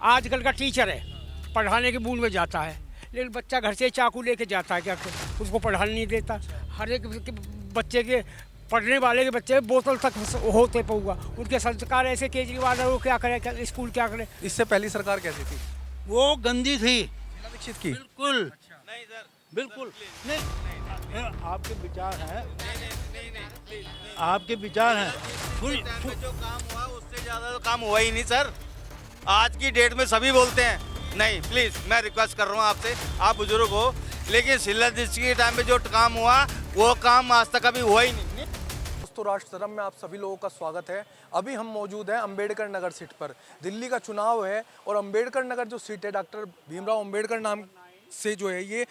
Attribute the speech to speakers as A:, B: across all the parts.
A: आजकल का टीचर है, पढ़ाने के मूड में जाता है, लेकिन बच्चा घर से चाकू लेके जाता है, क्या उसको पढ़ाने नहीं देता। हर एक बच्चे के, पढ़ने वाले के बच्चे बोतल तक होते पऊगा। उनके संस्कार ऐसे केजरीवाल है, वो क्या करे, क्या स्कूल क्या करे।
B: इससे पहली सरकार कैसी थी?
C: वो गंदी थी,
B: शीला दीक्षित की?
C: बिल्कुल नहीं सर, बिल्कुल नहीं। आपके विचार हैं, आपके विचार हैं।
D: जो काम हुआ उससे ज्यादा तो काम हुआ ही नहीं सर। आज की डेट में सभी बोलते हैं, नहीं प्लीज मैं रिक्वेस्ट कर रहा हूँ आपसे, आप बुजुर्ग हो, लेकिन शीला दीक्षित के टाइम में जो काम हुआ वो काम आज तक अभी हुआ ही नहीं।
B: दोस्तों, राष्ट्र धर्म में आप सभी लोगों का स्वागत है। अभी हम मौजूद हैं अंबेडकर नगर सीट पर। दिल्ली का चुनाव है और अंबेडकर नगर जो सीट है, डॉक्टर भीमराव अंबेडकर नाम से जो है ये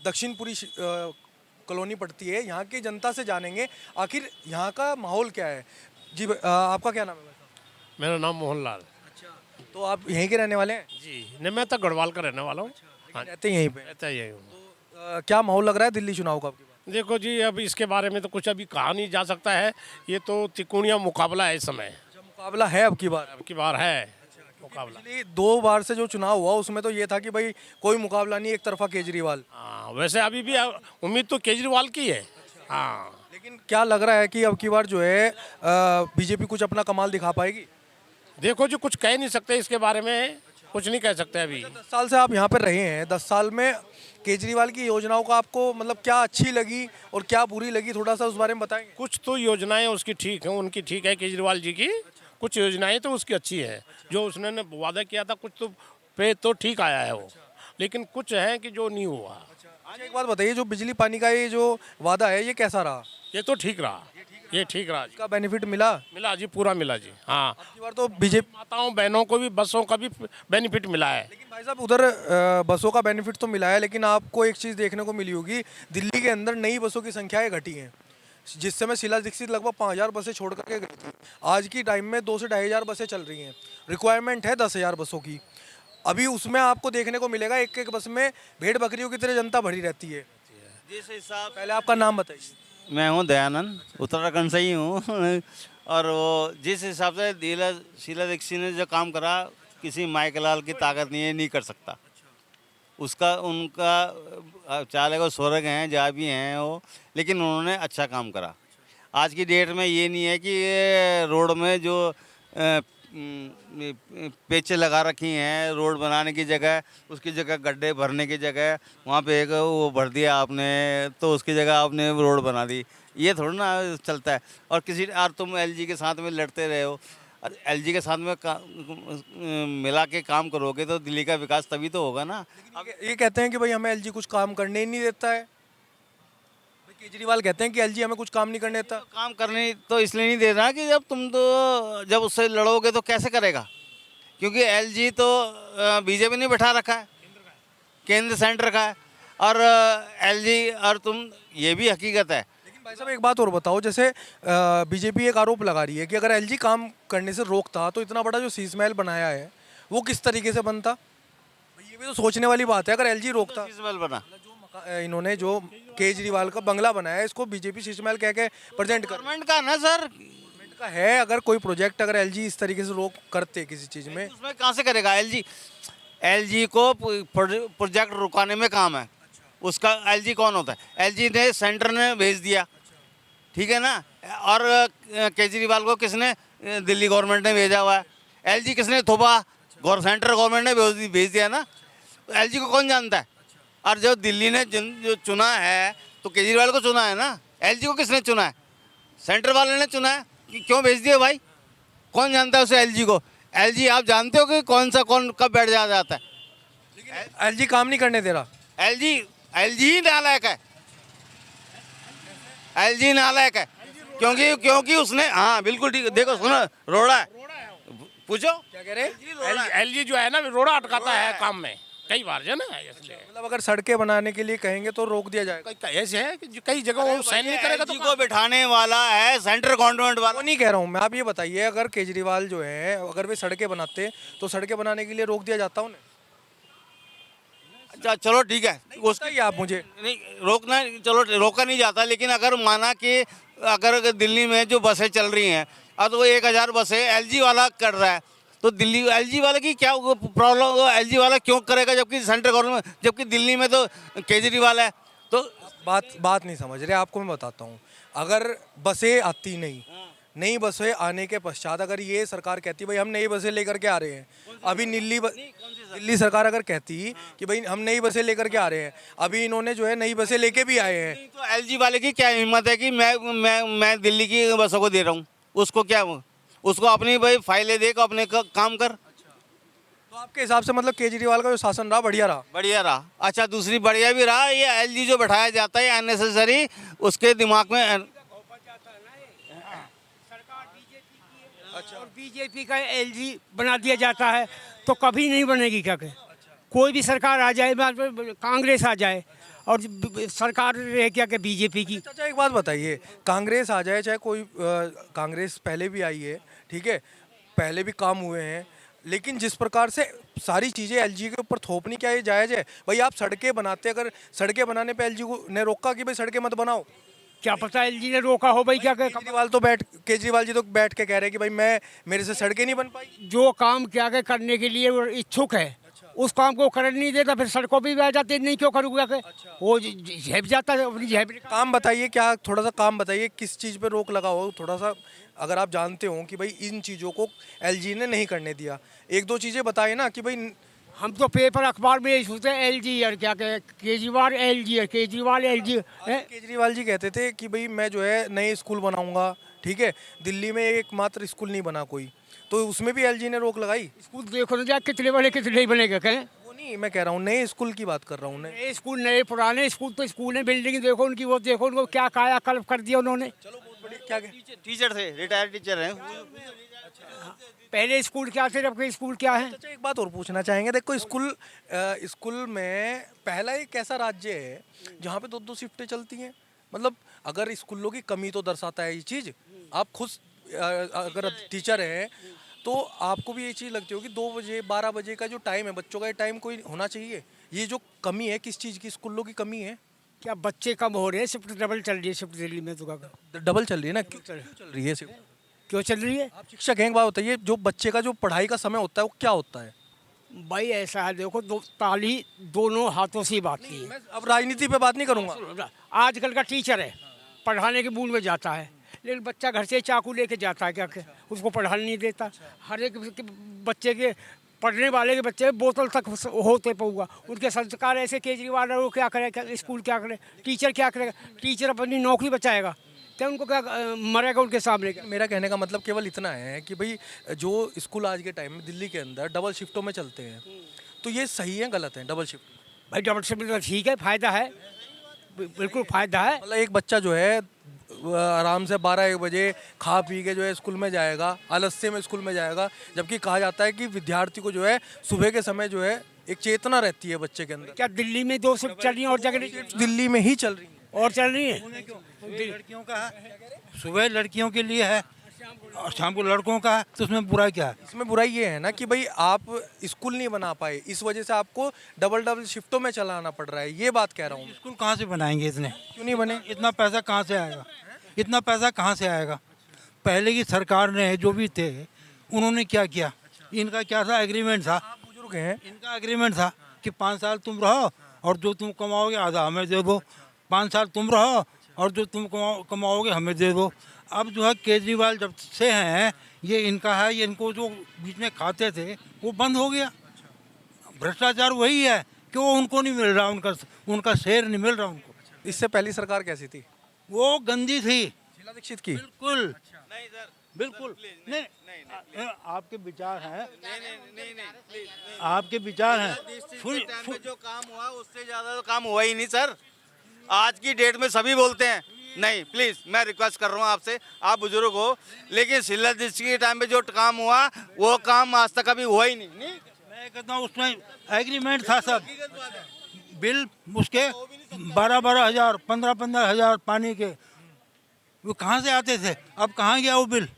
B: दक्षिणपुरी कॉलोनी पड़ती है। यहाँ की जनता से जानेंगे आखिर यहाँ का माहौल क्या है। जी आपका क्या नाम है?
E: मेरा नाम मोहनलाल।
B: अच्छा, तो आप यहीं के रहने वाले हैं?
E: जी नहीं, मैं तो गढ़वाल का रहने वाला हूँ। हाँ,
B: रहते हैं यहीं पे?
E: रहता ही हूँ।
B: तो क्या माहौल लग रहा है दिल्ली चुनाव का आपकी बात?
E: देखो जी, अब इसके बारे में तो कुछ अभी कहा नहीं जा सकता है। ये तो तिकोनिया मुकाबला है इस समय।
B: मुकाबला है अब की बार?
E: अब की बार है मुकाबला।
B: पिछली 2 बार से जो चुनाव हुआ उसमें तो ये था कि भाई कोई मुकाबला नहीं, एक तरफा केजरीवाल।
E: हाँ, वैसे अभी भी उम्मीद तो केजरीवाल की है। हाँ,
B: लेकिन क्या लग रहा है कि अब की बार जो है बीजेपी कुछ अपना कमाल दिखा पाएगी?
E: देखो जी, कुछ कह नहीं सकते इसके बारे में, कुछ नहीं कह सकते अभी।
B: 10 साल से आप यहाँ पर रहे हैं, 10 साल में केजरीवाल की योजनाओं का आपको मतलब क्या अच्छी लगी और क्या बुरी लगी, थोड़ा सा उस बारे में बताएंगे?
E: कुछ तो योजनाएं उसकी ठीक हैं, उनकी ठीक है केजरीवाल जी की। कुछ योजनाएं तो उसकी अच्छी है, जो उसने वादा किया था कुछ तो पे तो ठीक आया है वो, लेकिन कुछ है कि जो नहीं हुआ।
B: अच्छा, एक बात बताइए, जो बिजली पानी का ये जो वादा है ये कैसा रहा?
E: ये तो ठीक रहा, ये ठीक रहा जी।
B: इसका बेनिफिट मिला?
E: मिला जी, पूरा मिला जी। हाँ,
B: अब की बार तो बीजेपी।
E: माताओं बहनों को भी बसों का भी बेनिफिट मिला है।
B: लेकिन भाई साहब, उधर बसों का बेनिफिट तो मिला है, लेकिन आपको एक चीज़ देखने को मिली होगी, दिल्ली के अंदर नई बसों की संख्याएं घटी हैं। जिस समय शीला दीक्षित लगभग 5000 बसें छोड़ करके गई थी, आज की टाइम में 2 से 2500 बसें चल रही हैं। रिक्वायरमेंट है 10,000 बसों की। अभी उसमें आपको देखने को मिलेगा एक एक बस में भेड़ बकरियों की तरह जनता भरी रहती है।
D: जिस हिसाब,
B: पहले आपका नाम बताइए।
D: मैं हूँ दयानंद, उत्तराखंड से ही हूँ और वो जिस हिसाब से शीला दीक्षित ने जो काम करा, किसी माइकलाल की ताकत नहीं है, नहीं कर सकता उसका। उनका चाले को स्वर्ग हैं जहाँ भी हैं वो, लेकिन उन्होंने अच्छा काम करा। आज की डेट में ये नहीं है कि ये रोड में जो पेचे लगा रखी हैं रोड बनाने की जगह, उसकी जगह गड्ढे भरने की जगह वहाँ पे एक वो भर दिया आपने, तो उसकी जगह आपने रोड बना दी। ये थोड़ा ना चलता है। और किसी और तुम एलजी के साथ में लड़ते रहे हो, और एलजी के साथ में मिला के काम करोगे तो दिल्ली का विकास तभी तो होगा ना।
B: ये कहते हैं कि भाई हमें एलजी कुछ काम करने ही नहीं देता है। भाई केजरीवाल कहते हैं कि एलजी हमें कुछ काम नहीं करने देता।
D: काम करने तो इसलिए नहीं दे रहा कि जब उससे लड़ोगे तो कैसे करेगा, क्योंकि एलजी तो बीजेपी ने बैठा रखा है, केंद्र सेंटर का है। और एलजी और तुम, ये भी हकीकत है।
B: लेकिन भाई साहब, एक बात और बताओ, जैसे बीजेपी एक आरोप लगा रही है कि अगर एलजी काम करने से रोकता तो इतना बड़ा जो शीश महल बनाया है वो किस तरीके से बनता। भाई ये भी तो सोचने वाली बात है। अगर एलजी रोकता,
D: शीश महल बना,
B: इन्होंने जो केजरीवाल का बंगला बनाया है इसको बीजेपी शीश महल कह के प्रेजेंट कर
D: गवर्नमेंट का ना सर,
B: गवर्नमेंट का है। अगर कोई प्रोजेक्ट अगर एलजी इस तरीके से रोक करते किसी चीज में,
D: उसमें कहाँ से करेगा एलजी? एलजी को प्रोजेक्ट रुकाने में काम है उसका। एलजी कौन होता है? एलजी ने सेंटर ने भेज दिया, ठीक है ना। और केजरीवाल को किसने? दिल्ली गवर्नमेंट ने भेजा हुआ है। एलजी किसने थोपा? सेंट्रल गवर्नमेंट ने भेज दिया ना। एलजी को कौन जानता है? और जो दिल्ली ने जो चुना है तो केजरीवाल को चुना है ना। एलजी को किसने चुना है? सेंटर वाले ने चुना है। क्यों भेज दिया भाई? कौन जानता है उसे एलजी को? एलजी आप जानते हो कि कौन कब बैठ जाता है?
B: एलजी काम नहीं करने दे रहा।
D: एलजी ही नालायक है। एलजी नालायक है क्योंकि उसने, हाँ बिल्कुल ठीक। देखो सुनो, रोड़ा है, पूछो क्या कह रहे।
E: एलजी जो है ना, रोड़ा अटकाता है काम में कई बार जो ना, इसलिए
B: मतलब अगर सड़कें बनाने के लिए कहेंगे तो रोक दिया जाएगा।
E: ऐसे है कि कई जगह वो साइन नहीं करेगा तो
D: को बिठाने वाला है सेंट्रल गवर्नमेंट वाला।
B: वो नहीं कह रहा हूँ मैं। आप ये बताइए, अगर केजरीवाल जो है अगर वे सड़कें बनाते तो सड़कें बनाने के लिए रोक दिया जाता उन्हें?
D: अच्छा चलो ठीक है,
B: उसका आप मुझे
D: नहीं रोकना, चलो रोका नहीं जाता, लेकिन अगर माना कि अगर दिल्ली में जो बसें चल रही हैं, अब वो 1000 बसें एलजी वाला कर रहा है, तो दिल्ली एलजी वाले की क्या प्रॉब्लम, एलजी वाला क्यों करेगा जबकि सेंट्रल गवर्नमेंट, जबकि दिल्ली में तो केजरीवाल है। तो
B: बात नहीं समझ रहे, आपको मैं बताता हूँ। अगर बसें आती नहीं, नई बसें आने के पश्चात अगर ये सरकार कहती भाई हम नई बसें लेकर के आ रहे हैं, अभी दिल्ली सरकार अगर कहती कि भाई हम नई बसें लेकर के आ रहे हैं, अभी इन्होंने जो है नई बसें लेके भी आए हैं।
D: तो एलजी वाले की क्या हिम्मत है कि मैं दिल्ली की बसों को दे रहा हूँ, उसको क्या, उसको अपनी भाई फाइलें दे को अपने काम कर।
B: तो आपके हिसाब से मतलब केजरीवाल का जो शासन रहा बढ़िया रहा?
D: बढ़िया रहा। अच्छा, दूसरी बढ़िया भी रहा, ये एलजी जो बैठाया जाता है अननेसेसरी, उसके दिमाग में
A: और बीजेपी का एलजी बना दिया जाता है तो कभी नहीं बनेगी क्या कहे। कोई भी सरकार आ जाए, कांग्रेस आ जाए और सरकार रहे क्या कि बीजेपी की।
B: अच्छा, एक बात बताइए, कांग्रेस आ जाए चाहे कोई कांग्रेस पहले भी आई है, ठीक है, पहले भी काम हुए हैं, लेकिन जिस प्रकार से सारी चीज़ें एलजी के ऊपर थोपनी, क्या ये जायज़ है? भाई आप सड़कें बनाते, अगर सड़कें बनाने पे एलजी को ने रोका कि भाई सड़कें मत बनाओ,
A: क्या पता एलजी ने रोका हो भाई क्या कहे।
B: केजरीवाल जी तो बैठ के कह रहे हैं कि भाई मेरे से सड़कें नहीं बन पाई।
A: जो काम क्या के करने के लिए वो इच्छुक है, उस काम को करने नहीं देता, फिर सड़कों पे भी आ जाते नहीं क्यों करूँगा के। वो झेप जाता है अपनी झेप।
B: काम बताइए, क्या थोड़ा सा काम बताइए, किस चीज़ पे रोक लगा हो थोड़ा सा, अगर आप जानते हो कि भाई इन चीज़ों को एलजी ने नहीं करने दिया, एक दो चीज़ें बताइए ना कि भाई।
A: हम तो पेपर अखबार में यही सुनते हैं एलजी और क्या कहे, केजरीवाल एलजी है, केजरीवाल एलजी है।
B: केजरीवाल जी कहते थे कि भाई मैं जो है नए स्कूल बनाऊंगा, ठीक है, दिल्ली में एकमात्र स्कूल नहीं बना कोई, तो उसमें भी एलजी ने रोक लगाई।
A: स्कूल देखो ना जा कितने बने कितने नहीं बनेगा कहें।
B: वो नहीं, मैं कह रहा हूँ नए स्कूल की बात कर रहा हूँ।
A: नए स्कूल, नए पुराने स्कूल तो स्कूल है, बिल्डिंग देखो उनकी, वो देखो उनको क्या कायाकल्प कर दिया उन्होंने।
B: चलो बहुत बढ़िया। क्या
D: टीचर थे, रिटायर्ड टीचर हैं।
A: पहले स्कूल क्या थे, अब के स्कूल क्या है।
B: अच्छा, एक बात और पूछना चाहेंगे, देखो स्कूल में पहला एक ऐसा राज्य है जहाँ पे 2-2 शिफ्टें चलती हैं, मतलब अगर स्कूलों की कमी तो दर्शाता है ये चीज़। आप खुद अगर टीचर हैं तो आपको भी ये चीज़ लगती होगी 2 बजे 12 बजे का जो टाइम है बच्चों का, ये टाइम कोई होना चाहिए। ये जो कमी है किस चीज़ की, स्कूलों की कमी है?
A: क्या बच्चे कम हो रहे हैं, शिफ्ट डबल चल रही है शिफ्ट दिल्ली में तो
B: डबल चल रही है ना, क्यों चल रही है शिफ्ट?
A: क्यों चल रही है।
B: आप शिक्षक हैं, एक बात बताइए, जो बच्चे का जो पढ़ाई का समय होता है वो क्या होता है?
A: भाई ऐसा है, देखो ताली दोनों हाथों से ही बांधती है।
B: मैं अब राजनीति पे बात नहीं करूँगा।
A: आजकल का टीचर है, पढ़ाने के मूड में जाता है, लेकिन बच्चा घर से चाकू लेके जाता है क्या के, उसको पढ़ाने नहीं देता। हर एक बच्चे के, पढ़ने वाले के बच्चे बोतल तक होते पऊगा, उनके संस्कार ऐसे। केजरीवाल वो क्या करे, स्कूल क्या करे, टीचर क्या करेगा। टीचर अपनी नौकरी बचाएगा क्या, उनको क्या मरेगा उनके सामने क्या।
B: मेरा कहने का मतलब केवल इतना है कि भाई जो स्कूल आज के टाइम में दिल्ली के अंदर डबल शिफ्टों में चलते हैं, तो ये सही है गलत है डबल शिफ्ट?
A: भाई डबल शिफ्ट तो ठीक है, फ़ायदा है, बिल्कुल फ़ायदा है।
B: मतलब एक बच्चा जो है आराम से 12-1 बजे खा पी के जो है स्कूल में जाएगा, आलस्य में स्कूल में जाएगा, जबकि कहा जाता है कि विद्यार्थी को जो है सुबह के समय जो है एक चेतना रहती है बच्चे के अंदर।
A: क्या दिल्ली में 2 शिफ्ट चल रही है और जगह नहीं?
B: दिल्ली में ही चल रही है
A: और चल रही है।
C: लड़कियों का है, सुबह लड़कियों के लिए है और शाम को लड़कों का है, तो उसमें बुरा क्या है?
B: इसमें बुराई ये है ना कि भाई आप स्कूल नहीं बना पाए, इस वजह से आपको डबल शिफ्टों में चलाना पड़ रहा है, ये बात कह रहा हूँ।
C: स्कूल कहाँ से बनाएंगे इतने?
B: क्यों नहीं बने?
C: इतना पैसा कहाँ से आएगा? इतना पैसा कहाँ से आएगा? पहले की सरकार ने जो भी थे उन्होंने क्या किया? इनका क्या था, एग्रीमेंट था,
B: बुजुर्ग हैं,
C: इनका एग्रीमेंट था कि 5 साल तुम रहो और जो तुम कमाओगे आधा हमें दे दो, 5 साल तुम रहो और जो तुम कमाओगे हमें दे दो। अब जो है केजरीवाल जब से हैं, ये इनका है, ये इनको जो बीच में खाते थे वो बंद हो गया। भ्रष्टाचार वही है कि वो उनको नहीं मिल रहा, उनका शेयर नहीं मिल रहा उनको।
B: इससे पहली सरकार कैसी थी?
C: वो गंदी थी,
B: शीला दीक्षित की।
C: बिल्कुल
D: नहीं सर,
C: बिल्कुल नहीं।
D: नहीं,
C: आपके विचार हैं,
D: नहीं,
C: आपके विचार हैं।
D: टाइम में जो काम हुआ उससे ज्यादा तो काम हुआ ही नहीं सर। आज की डेट में सभी बोलते हैं, नहीं प्लीज मैं रिक्वेस्ट कर रहा हूँ आपसे, आप बुजुर्ग हो, लेकिन शीला दीक्षित के टाइम में जो काम हुआ वो काम आज तक अभी हुआ ही नहीं।
C: मैं कहता हूँ उसमें एग्रीमेंट था सब, बिल उसके 12-12 हज़ार 15-15 हज़ार पानी के, वो कहाँ से आते थे? अब कहाँ गया वो बिल?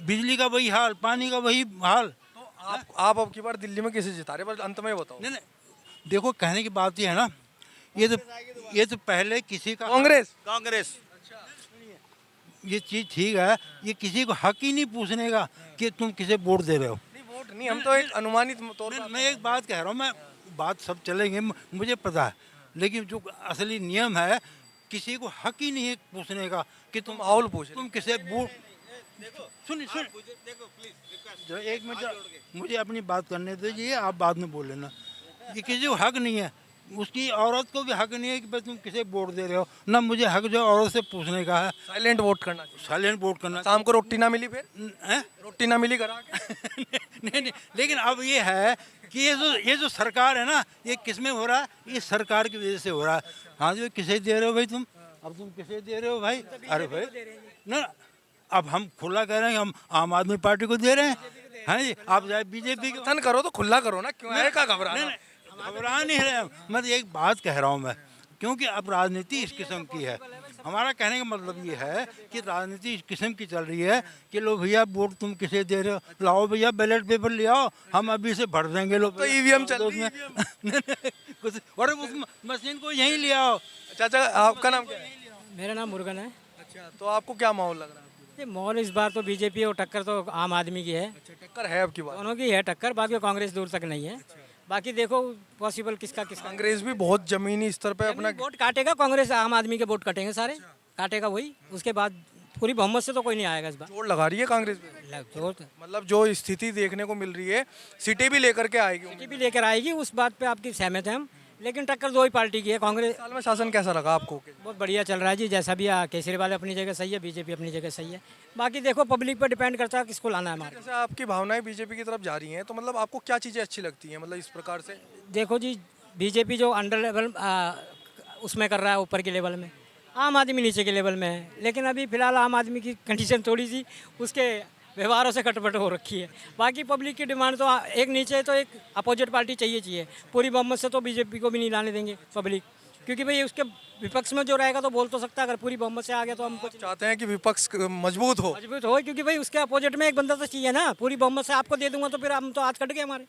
C: बिजली का वही हाल, पानी का वही हाल।
B: तो आप अब की बार दिल्ली में किसे जिता रहे, बस अंत में बताओ।
C: नहीं, देखो कहने की बात ये है ना, ये तो पहले किसी का
D: कांग्रेस
C: ये चीज़ ठीक है, ये किसी को हक ही नहीं पूछने का कि तुम किसे वोट दे रहे हो।
B: वोट नहीं, हम तो एक अनुमानित तौर पर
C: मैं एक बात कह रहा हूँ, मैं बात सब चलेंगे, मुझे पता है, लेकिन जो असली नियम है, किसी को हक ही नहीं है पूछने का कि तुम
B: माहौल पूछ रहे
C: तुम किसे वोट। सुन सुन जरा एक मिनट मुझे अपनी बात करने दीजिए, आप बाद में बोल लेना। ये किसी को हक नहीं है, उसकी औरत को भी हक नहीं है कि भाई तुम किसे वोट दे रहे हो, ना मुझे हक जो औरत से पूछने का है।
B: साइलेंट वोट करना चाहिए।
C: साइलेंट वोट करना
B: शाम को रोटी ना मिली फिर,
C: है।
B: रोटी ना मिली घर आके?
C: नहीं, लेकिन अब ये है कि ये जो सरकार है ना, ये किस में हो रहा है, ये सरकार की वजह से हो रहा है। हाँ जी, किसे दे रहे हो भाई तुम, अब तुम किसे दे रहे हो भाई? अरे भाई ना, अब हम खुला कह रहे हैं, हम आम आदमी पार्टी को दे रहे हैं। हाँ जी, आप जाए बीजेपी के।
B: समर्थन करो तो खुला करो ना, क्यों है का घबराना?
C: घबरा नहीं रहे, मैं तो एक बात कह रहा हूँ मैं, क्योंकि अब राजनीति इस किस्म की है। हमारा कहने का मतलब ये है कि राजनीति इस किस्म की चल रही है कि लो भैया वोट तुम किसे दे रहे हो, लाओ भैया बैलेट पेपर ले आओ, हम अभी से भर देंगे। लो
B: तो ईवीएम चल रही है,
C: कुछ और उस मशीन को यहीं ले आओ।
B: चाचा आपका नाम क्या है?
F: मेरा नाम मुर्गन है।
B: अच्छा, तो आपको क्या माहौल लग रहा है?
F: ये माहौल इस बार तो बीजेपी और टक्कर तो आम आदमी की है,
B: अच्छा, टक्कर है आपकी बात?
F: दोनों की है टक्कर, बाकी कांग्रेस दूर तक नहीं है। बाकी देखो पॉसिबल किसका किसका
B: कांग्रेस भी बहुत जमीनी स्तर पे अपना
F: वोट काटेगा, कांग्रेस आम आदमी के वोट कटेंगे सारे, काटेगा वही। उसके बाद पूरी बहुमत से तो कोई नहीं आएगा इस बार।
B: जोर लगा रही है कांग्रेस पे,
F: जोर
B: मतलब जो स्थिति देखने को मिल रही है, सीटें भी लेकर के आएगी।
F: भी लेकर आएगी, उस बात पे आपकी सहमत है हम, लेकिन टक्कर दो ही पार्टी की है। कांग्रेस
B: साल में शासन कैसा लगा आपको?
F: बहुत बढ़िया चल रहा है जी, जैसा भी केजरीवाल अपनी जगह सही है, बीजेपी अपनी जगह सही है। बाकी देखो पब्लिक पर डिपेंड करता है किसको लाना है हमारे।
B: जैसे आपकी भावनाएं बीजेपी की तरफ जा रही हैं, तो मतलब आपको क्या चीज़ें अच्छी लगती हैं, मतलब इस प्रकार से?
F: देखो जी, बीजेपी जो अंडर लेवल उसमें कर रहा है, ऊपर के लेवल में, आम आदमी नीचे के लेवल में है। लेकिन अभी फिलहाल आम आदमी की कंडीशन थोड़ी सी उसके व्यवहारों से खटपट हो रखी है। बाकी पब्लिक की डिमांड तो एक नीचे है तो एक अपोजिट पार्टी चाहिए। पूरी बहुमत से तो बीजेपी को भी नहीं लाने देंगे पब्लिक, क्योंकि भाई उसके विपक्ष में जो रहेगा तो बोल तो सकता है, अगर पूरी बहुमत से आ गया तो हमको
B: चाहते हैं कि विपक्ष मजबूत हो।
F: मजबूत हो, क्योंकि भाई उसके अपोजिट में एक बंदा तो चाहिए ना। पूरी बहुमत से आपको दे दूंगा तो फिर हम तो आज कट गए हमारे।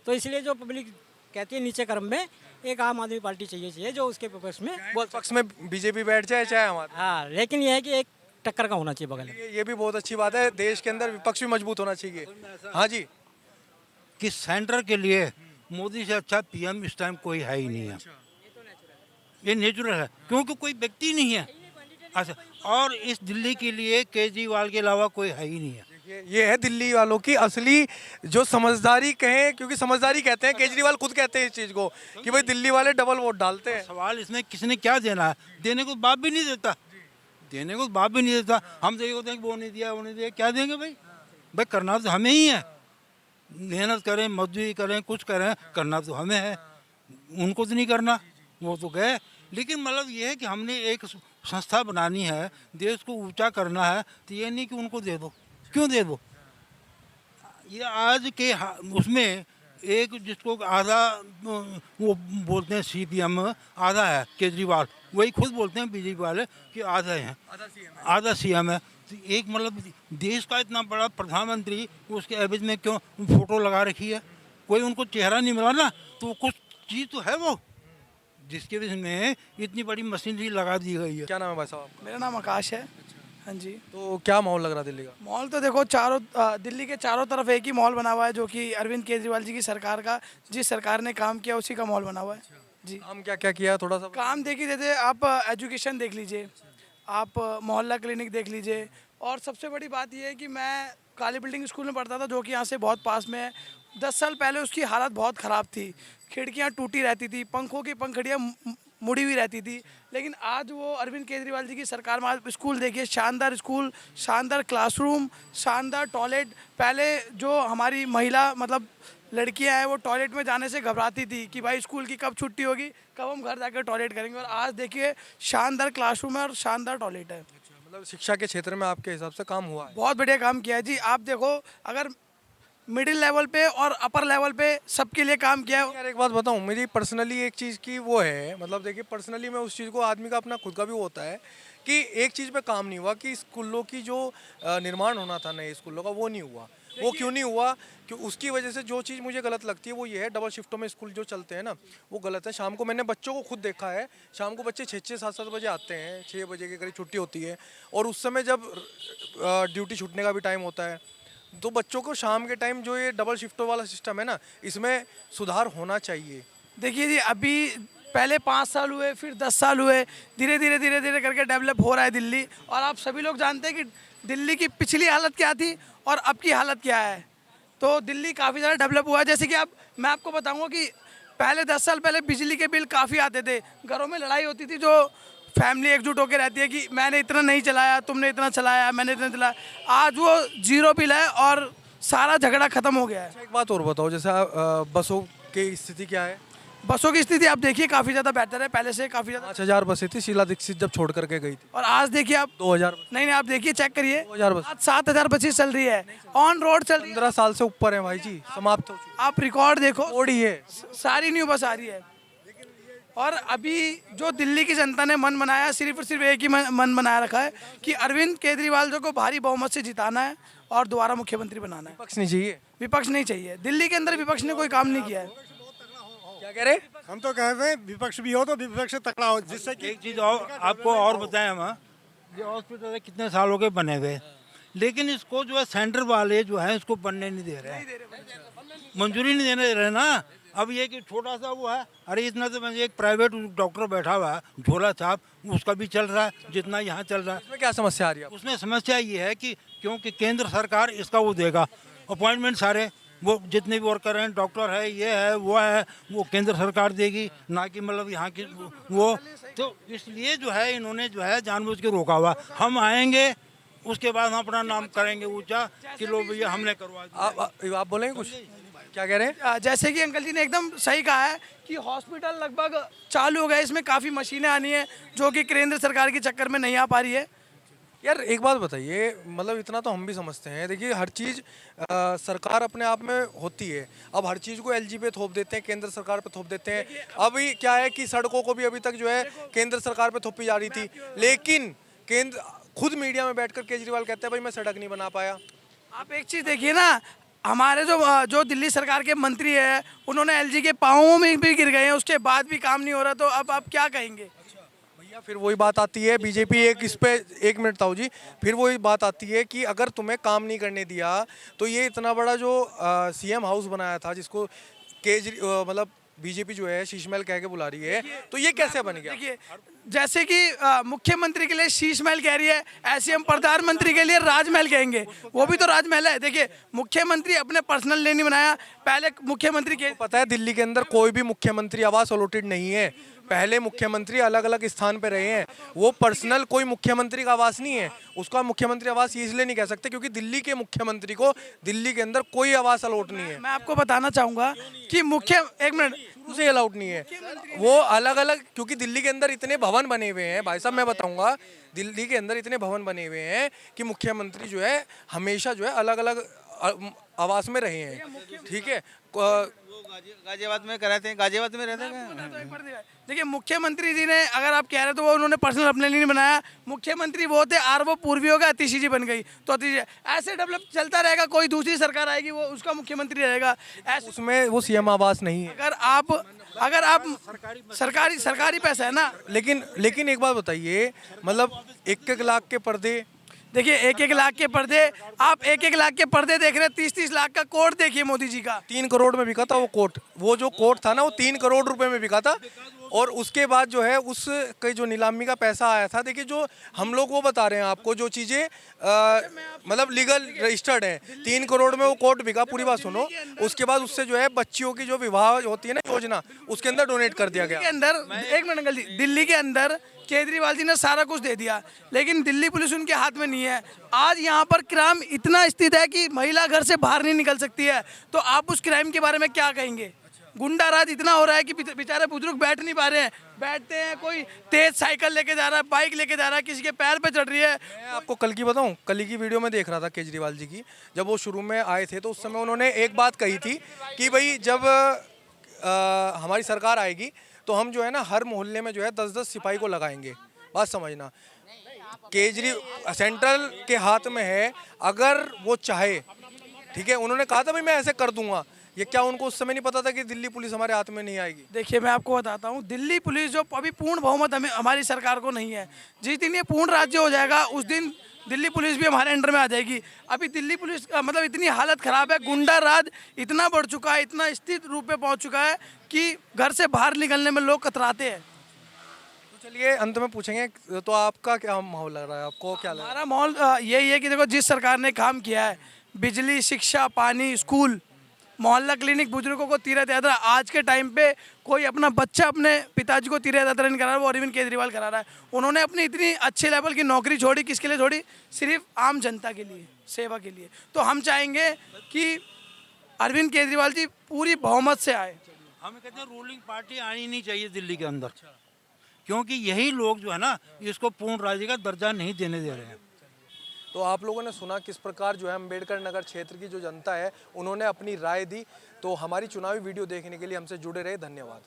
F: तो इसलिए जो पब्लिक कहती है नीचे क्रम में एक आम आदमी पार्टी चाहिए जो उसके विपक्ष में बोल।
B: पक्ष में बीजेपी बैठ जाए चाहे हमारे,
F: हाँ, लेकिन यह है कि एक टक्कर का होना चाहिए बगल में।
B: ये भी बहुत अच्छी बात है, देश के अंदर विपक्ष भी मजबूत होना चाहिए। हाँ जी,
C: कि सेंटर के लिए मोदी से अच्छा पीएम इस टाइम कोई है ही नहीं है। ये नेचुरल है, क्योंकि कोई व्यक्ति नहीं है। अच्छा, और इस दिल्ली के लिए केजरीवाल के अलावा कोई है ही नहीं है।
B: ये है दिल्ली वालों की असली जो समझदारी कहें, क्योंकि समझदारी कहते हैं, केजरीवाल खुद कहते हैं इस चीज़ को कि भाई दिल्ली वाले डबल वोट डालते हैं।
C: सवाल इसमें किसने क्या देना है, देने को बाप भी नहीं देता, देने को बाप भी नहीं देता। हम तो ये होते हैं कि वो नहीं दिया, वो नहीं दिया, क्या देंगे भाई? भाई करना तो हमें ही है, मेहनत करें, मजदूरी करें, कुछ करें, करना तो हमें है, उनको तो नहीं करना, वो तो गए। लेकिन मतलब ये है कि हमने एक संस्था बनानी है, देश को ऊंचा करना है, तो ये नहीं कि उनको दे दो। क्यों दे दो? ये आज के उसमें एक जिसको आधा वो बोलते हैं सीपीएम, आधा है केजरीवाल, वही खुद बोलते हैं बीजेपी वाले कि आधा हैं, आधा सीएम है। तो एक मतलब देश का इतना बड़ा प्रधानमंत्री, उसके एवज में क्यों फोटो लगा रखी है? कोई उनको चेहरा नहीं मिला ना, तो कुछ चीज़ तो है वो, जिसके वजह में इतनी बड़ी मशीनरी लगा दी गई है।
B: क्या नाम है भाई साहब?
G: मेरा नाम आकाश है। हाँ जी।
B: तो क्या माहौल लग रहा है दिल्ली का?
G: मॉल तो देखो दिल्ली के चारों तरफ एक ही मॉल बना हुआ है, जो कि अरविंद केजरीवाल जी की सरकार का, जिस सरकार ने काम किया उसी का मॉल बना हुआ है जी।
B: हम क्या क्या किया थोड़ा सा?
G: काम देखिए, जैसे आप एजुकेशन देख लीजिए, आप मोहल्ला क्लिनिक देख लीजिए, और सबसे बड़ी बात यह है कि मैं काली बिल्डिंग स्कूल में पढ़ता था, जो कि यहाँ से बहुत पास में है। 10 साल पहले उसकी हालत बहुत ख़राब थी, खिड़कियाँ टूटी रहती थी, पंखों की पंखड़ियाँ मुड़ी हुई रहती थी। लेकिन आज वो अरविंद केजरीवाल जी की सरकार में आप स्कूल देखिए, शानदार स्कूल, शानदार क्लासरूम, शानदार टॉयलेट। पहले जो हमारी महिला मतलब लड़कियां हैं वो टॉयलेट में जाने से घबराती थी कि भाई स्कूल की कब छुट्टी होगी, कब हम घर जाकर टॉयलेट करेंगे, और आज देखिए शानदार क्लासरूम है और शानदार टॉयलेट है।
B: मतलब शिक्षा के क्षेत्र में आपके हिसाब से काम हुआ है?
G: बहुत बढ़िया काम किया है जी। आप देखो, अगर मिडिल लेवल पे और अपर लेवल पे सबके लिए काम किया है।
B: यार एक बात बताऊं, मेरी पर्सनली एक चीज़ की वो है, मतलब देखिए पर्सनली मैं उस चीज़ को, आदमी का अपना खुद का भी होता है कि एक चीज़ पे काम नहीं हुआ कि स्कूलों की जो निर्माण होना था नए स्कूलों का, वो नहीं हुआ। वो क्यों नहीं हुआ? कि उसकी वजह से जो चीज़ मुझे गलत लगती है वो ये है, डबल शिफ्टों में स्कूल जो चलते हैं ना, वो गलत है। शाम को मैंने बच्चों को खुद देखा है, शाम को बच्चे 6-6, 7-7 बजे आते हैं, 6 बजे के करीब छुट्टी होती है, और उस समय जब ड्यूटी छूटने का भी टाइम होता है तो बच्चों को शाम के टाइम जो ये डबल शिफ्टों वाला सिस्टम है ना, इसमें सुधार होना चाहिए।
G: देखिए जी, अभी पहले 5 साल हुए, फिर 10 साल हुए, धीरे धीरे करके डेवलप हो रहा है दिल्ली। और आप सभी लोग जानते हैं कि दिल्ली की पिछली हालत क्या थी और अब की हालत क्या है। तो दिल्ली काफ़ी ज़्यादा डेवलप हुआ है। जैसे कि मैं आपको बताऊंगा कि पहले 10 साल पहले बिजली के बिल काफ़ी आते थे, घरों में लड़ाई होती थी, जो फैमिली एकजुट होकर रहती है कि मैंने इतना नहीं चलाया, तुमने इतना चलाया, मैंने इतना चलाया। आज वो 0 बिल है और सारा झगड़ा खत्म हो गया है।
B: एक बात और बताओ, जैसे बसों की स्थिति क्या है?
G: बसों की स्थिति आप देखिए काफ़ी ज़्यादा बेहतर है, पहले से काफ़ी ज़्यादा।
B: 5000 बसें थी शीला दीक्षित जब छोड़ करके गई थी,
G: और आज देखिए आप
B: 2000।
G: नहीं, आप देखिए, चेक करिए,
B: 2000 बस।
G: आज 7000 बसेस चल रही है, ऑन रोड चल रही है।
B: 15 साल से ऊपर है भाई जी, समाप्त हो चुकी
G: आप रिकॉर्ड देखो,
B: थोड़ी है।
G: सारी न्यू बस आ रही है। और अभी जो दिल्ली की जनता ने मन बनाया, सिर्फ और सिर्फ एक ही मन बनाया रखा है कि अरविंद केजरीवाल जी को भारी बहुमत से जिताना है और दोबारा मुख्यमंत्री बनाना है।
B: विपक्ष नहीं चाहिए।
G: विपक्ष नहीं चाहिए, दिल्ली के अंदर विपक्ष ने कोई काम नहीं किया है।
B: क्या कह रहे?
H: हम तो कह रहे हैं विपक्ष भी हो तो विपक्ष तकड़ा हो, जिससे कि
C: एक चीज़ और आपको और बताएं हम, ये हॉस्पिटल कितने सालों के बने हुए, लेकिन इसको जो है सेंटर वाले जो है इसको बनने नहीं दे रहे हैं, मंजूरी नहीं देने दे रहे ना। अब ये कि छोटा सा वो है, अरे इतना तो एक प्राइवेट डॉक्टर बैठा हुआ है झोला छाप, उसका भी चल रहा है जितना यहाँ चल रहा है।
B: इसमें क्या समस्या आ रही है?
C: उसमें समस्या ये है कि क्योंकि केंद्र सरकार इसका वो देगा अपॉइंटमेंट, सारे वो जितने भी वर्कर हैं, डॉक्टर है, ये है, वो केंद्र सरकार देगी, ना कि मतलब यहाँ की वो। तो इसलिए जो है इन्होंने जो है जानबूझ के रोका हुआ। हम आएंगे उसके बाद हम अपना नाम करेंगे ऊंचा कि लो भैया हमने करवा दिया।
B: आप बोलेंगे कुछ? क्या कह रहे हैं?
G: जैसे कि अंकल जी ने एकदम सही कहा है कि हॉस्पिटल लगभग चालू हो गए, इसमें काफ़ी मशीनें आनी है जो कि केंद्र सरकार के चक्कर में नहीं आ पा रही है।
B: यार एक बात बताइए, मतलब इतना तो हम भी समझते हैं, देखिए हर चीज़ सरकार अपने आप में होती है। अब हर चीज़ को एलजी पे थोप देते हैं, केंद्र सरकार पे थोप देते हैं। अभी क्या है कि सड़कों को भी अभी तक जो है केंद्र सरकार पे थोपी जा रही थी, लेकिन केंद्र खुद मीडिया में बैठकर केजरीवाल कहते हैं भाई मैं सड़क नहीं बना पाया।
G: आप एक चीज़ देखिए ना, हमारे जो दिल्ली सरकार के मंत्री है, उन्होंने एलजी के पाँवों में भी गिर गए हैं, उसके बाद भी काम नहीं हो रहा। तो अब आप क्या कहेंगे?
B: भैया फिर वही बात आती है, बीजेपी इस पे 1 मिनट ताऊ जी, फिर वही बात आती है कि अगर तुम्हें काम नहीं करने दिया तो ये इतना बड़ा जो सीएम हाउस बनाया था, जिसको मतलब बीजेपी जो है शीश महल कह के बुला रही है, तो ये कैसे बन गया?
G: देखिए, जैसे कि मुख्यमंत्री के लिए शीश महल कह रही है, ऐसे हम प्रधानमंत्री के लिए राजमहल कहेंगे। वो भी तो राजमहल है। देखिए, मुख्यमंत्री अपने पर्सनल लिए नहीं बनाया, पहले मुख्यमंत्री के
B: पता है दिल्ली के अंदर कोई भी मुख्यमंत्री आवास अलॉटेड नहीं है। पहले मुख्यमंत्री अलग अलग स्थान पे रहे हैं, वो पर्सनल कोई मुख्यमंत्री का आवास नहीं है। उसका मुख्यमंत्री आवास ये इसलिए नहीं कह सकते क्योंकि दिल्ली के मुख्यमंत्री को दिल्ली के अंदर कोई आवास अलॉट नहीं है।
G: मैं आपको बताना चाहूँगा कि एक मिनट,
B: उसे अलाउड नहीं है, वो अलग अलग, क्योंकि दिल्ली के अंदर इतने भवन बने हुए हैं भाई साहब, मैं बताऊंगा, दिल्ली के अंदर इतने भवन बने हुए हैं कि मुख्यमंत्री जो है हमेशा जो है अलग अलग आवास में रहे हैं। ठीक है,
D: गाजियाबाद में कराते हैं, गाजियाबाद में रहते हैं।
G: देखिए, मुख्यमंत्री जी ने, अगर आप कह रहे तो वो उन्होंने पर्सनल अपने लिए नहीं बनाया। मुख्यमंत्री वो थे और वो पूर्वियों का अतिशी जी बन गई, तो अतिशी ऐसे डेवलप चलता रहेगा। कोई दूसरी सरकार आएगी, वो उसका मुख्यमंत्री रहेगा। ऐसे
B: उसमें वो सीएम आवास नहीं है।
G: अगर आप सरकारी पैसा है ना।
B: लेकिन एक बात बताइए, मतलब 1-1 लाख के पर्दे,
G: देखिए 1-1 लाख के पर्दे, आप 1-1 लाख के पर्दे देख रहे हैं, 30-30 लाख का कोट देखिए मोदी जी का।
B: 3 करोड़ में बिका था वो कोट। वो जो कोट था ना, वो 3 करोड़ रुपए में बिका था। और उसके बाद जो है उसके जो नीलामी का पैसा आया था, देखिए जो हम लोग वो बता रहे हैं आपको, जो चीज़ें मतलब लीगल रजिस्टर्ड हैं, 3 करोड़ में वो कोट बिका। पूरी बात सुनो। उसके बाद उससे जो है बच्चियों की जो विवाह होती है ना योजना, उसके अंदर डोनेट कर दिया गया।
G: के अंदर एक मिनट अंकल जी, दिल्ली के अंदर केजरीवाल जी ने सारा कुछ दे दिया, लेकिन दिल्ली पुलिस उनके हाथ में नहीं है। आज यहाँ पर क्राइम इतना स्थित है कि महिला घर से बाहर नहीं निकल सकती है। तो आप उस क्राइम के बारे में क्या कहेंगे? गुंडा राज इतना हो रहा है कि बेचारे बुजुर्ग बैठ नहीं पा रहे हैं, बैठते हैं, कोई तेज साइकिल लेके जा रहा है, बाइक लेके जा रहा है, किसी के पैर पे चढ़ रही है।
B: मैं आपको कल की बताऊं, कल की वीडियो में देख रहा था केजरीवाल जी की, जब वो शुरू में आए थे तो उस समय उन्होंने एक बात कही थी कि भाई जब हमारी सरकार आएगी तो हम जो है ना हर मोहल्ले में जो है 10-10 सिपाही को लगाएंगे। बात समझना, सेंट्रल के हाथ में है, अगर वो चाहे। ठीक है, उन्होंने कहा था भाई मैं ऐसे कर दूंगा। ये क्या उनको उस समय नहीं पता था कि दिल्ली पुलिस हमारे हाथ में नहीं आएगी?
G: देखिए, मैं आपको बताता हूँ, दिल्ली पुलिस जो अभी पूर्ण बहुमत हमारी सरकार को नहीं है, जिस दिन ये पूर्ण राज्य हो जाएगा उस दिन दिल्ली पुलिस भी हमारे अंडर में आ जाएगी। अभी दिल्ली पुलिस का मतलब इतनी हालत ख़राब है, गुंडा राज इतना बढ़ चुका है, इतना स्थिर रूप में पहुंच चुका है कि घर से बाहर निकलने में लोग कतराते हैं।
B: तो चलिए अंत में पूछेंगे, तो आपका क्या माहौल लग रहा है, आपको क्या लग रहा है?
G: हमारा माहौल यही है कि देखो जिस सरकार ने काम किया है, बिजली, शिक्षा, पानी, स्कूल, मोहल्ला क्लिनिक, बुजुर्गों को तीर्थ यात्रा, आज के टाइम पे कोई अपना बच्चा अपने पिताजी को तीर्थ यात्रा नहीं करा रहा, वो अरविंद केजरीवाल करा रहा है। उन्होंने अपनी इतनी अच्छे लेवल की नौकरी छोड़ी, किसके लिए छोड़ी? सिर्फ आम जनता के लिए, सेवा के लिए। तो हम चाहेंगे कि अरविंद केजरीवाल जी पूरी बहुमत से आए।
C: हम कहते हैं रूलिंग पार्टी आनी नहीं चाहिए दिल्ली के अंदर, क्योंकि यही लोग जो है ना इसको पूर्ण राज्य का दर्जा नहीं देने दे रहे हैं।
B: तो आप लोगों ने सुना किस प्रकार जो है अम्बेडकर नगर क्षेत्र की जो जनता है उन्होंने अपनी राय दी। तो हमारी चुनावी वीडियो देखने के लिए हमसे जुड़े रहे, धन्यवाद।